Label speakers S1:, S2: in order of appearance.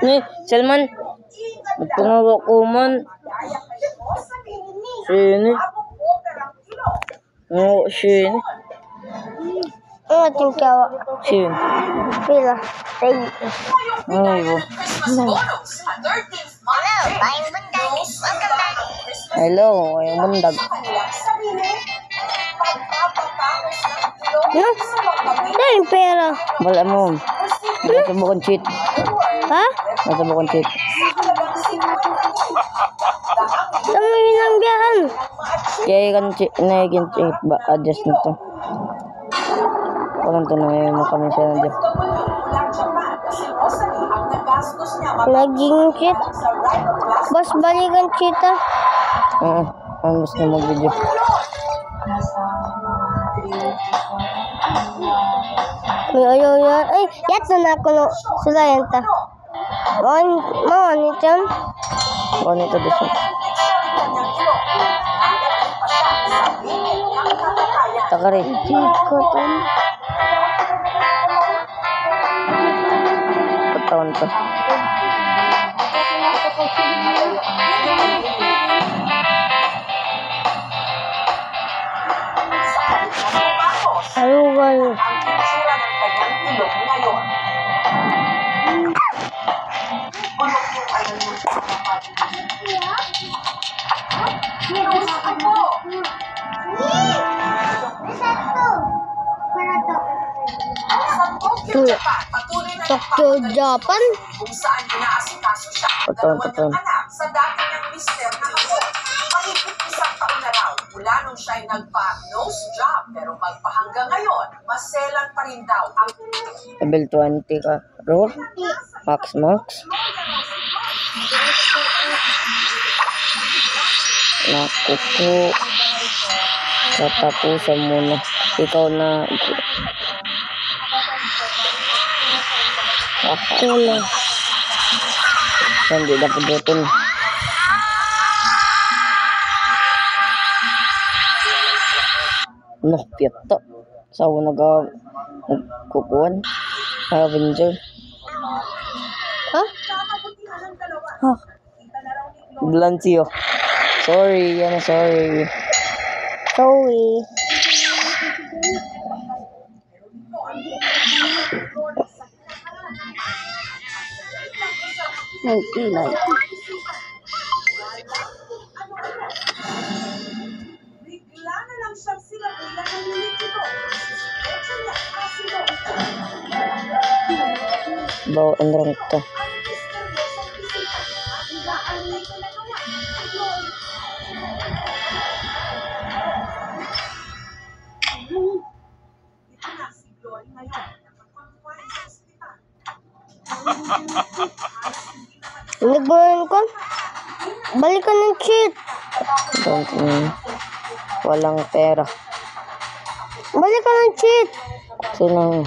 S1: Nih, Salman. Nagpangawa ko man. Sini. Oh, sini.
S2: Oh, tingkawa.
S1: Sini.
S2: Pila. Tay.
S1: Oh. Hello, ay mundag.
S2: No? Tay pera.
S1: Wala mo. Nasa bukong cheat.
S2: Ha?
S1: Nasa bukong cheat.
S2: Tama yun ang biyahan.
S1: Kaya kan cheat na yung cheat ba adjust nito. Walang to na yung kami siya na dyan.
S2: Naging cheat. Bas balikan cheat ah.
S1: Oo, ang mas na mag-video.
S2: Ayaw yan. Ay, yato na ako no. Sulayan ta. Mawanit yan.
S1: Ano ito dito? Takari.
S2: Koton.
S1: Katawan to.
S2: Alugan. Tokyo, Japan.
S3: Kung saan inaasikaso siya
S1: Katawan.
S3: sa dati niyang mister na ako. Mahigit isang taon na raw mula nung siya'y nagpa-nose job pero magpahanggang ngayon, maselan pa rin daw ang
S1: Level 20 ka. Roll. Max. Naku po. Tatapusan mo na. Ikaw na. Ako na. Hindi na pagdating. No, piyata. Sawa nagkukuhan. Avenger.
S2: Ha? Ha?
S1: Blancio. Sorry.
S2: Sorry. Ay, pilay.
S3: bigla na lang siyang sinabihan ng nilitito. Suspecha niya asido.
S1: Bawa ang rank to.
S2: Nagbayan ko. Balikan ng cheat.
S1: Walang pera.
S2: Balikan ng cheat.
S1: Sino?